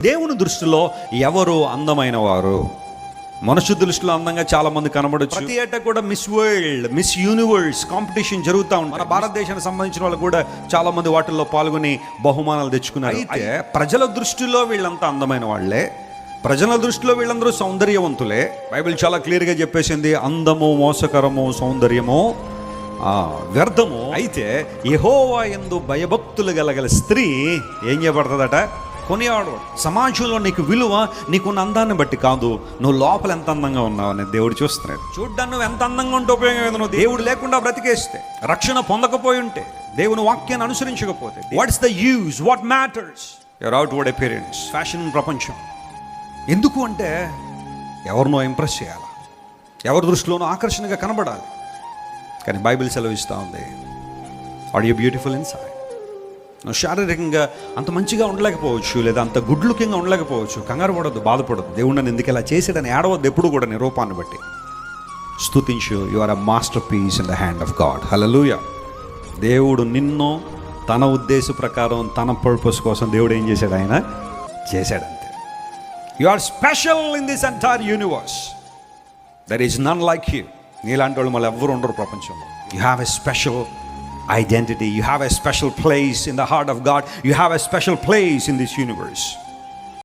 దేవుని దృష్టిలో ఎవరు అందమైన వారు? మనుషు దృష్టిలో అందంగా చాలా మంది కనబడచ్చు. ప్రతి ఏటా కూడా miss world, miss universe competition జరుగుతూ ఉంది. మన భారతదేశానికి సంబంధించిన వాళ్ళు కూడా చాలా మంది వాటిల్లో పాల్గొని బహుమానాలు తెచ్చుకున్నారు. అయితే ప్రజల దృష్టిలో వీళ్ళంతా అందమైన వాళ్ళే, ప్రజల దృష్టిలో వీళ్ళందరూ సౌందర్యవంతులే. బైబిల్ చాలా క్లియర్గా చెప్పేసింది, అందము మోసకరము, సౌందర్యము వ్యర్థము. అయితే యెహోవా యందు భయభక్తులు గలగల స్త్రీ ఏం చేయబడుతుందట? కొనియాడు. సమాజంలో నీకు విలువ నీకున్న అందాన్ని బట్టి కాదు, నువ్వు లోపల ఎంత అందంగా ఉన్నావు అని దేవుడు చూస్తున్నాడు. చూడ్డానికి నువ్వు ఎంత అందంగా ఉంటే ఉపయోగం ఏదో, నువ్వు దేవుడు లేకుండా బ్రతికేస్తే, రక్షణ పొందకపోయి ఉంటే, దేవుని వాక్యాన్ని అనుసరించకపోతే, what's the use? What matters? Your outward appearance. Fashion ప్రపంచం. ఎందుకు అంటే ఎవరినో ఇంప్రెస్ చేయాలి, ఎవరి దృష్టిలోనో ఆకర్షణగా కనబడాలి. కానీ బైబిల్ సెలవిస్తూ ఉంది, ఆర్ యూ బ్యూటిఫుల్ ఇన్సైడ్? నువ్వు శారీరకంగా అంత మంచిగా ఉండలేకపోవచ్చు, లేదా అంత గుడ్ లుకింగ్గా ఉండలేకపోవచ్చు. కంగారు పడొద్దు, బాధపడద్దు. దేవుడు నన్ను ఎందుకు ఇలా చేసాడని ఏడవద్దు ఎప్పుడు కూడా. నీ రూపాన్ని బట్టి స్తుతించు. You are a masterpiece in the hand of God. Hallelujah. దేవుడు నిన్ను తన ఉద్దేశ ప్రకారం, తన పర్పస్ కోసం దేవుడు ఏం చేశాడు? ఆయన చేశాడంతే. You are special in this entire universe. There is none like you. నీలాంటి వాళ్ళు మళ్ళీ ఎవ్వరు ఉండరు ప్రపంచంలో. You have a special identity. You have a special place in the heart of God. You have a special place in this universe.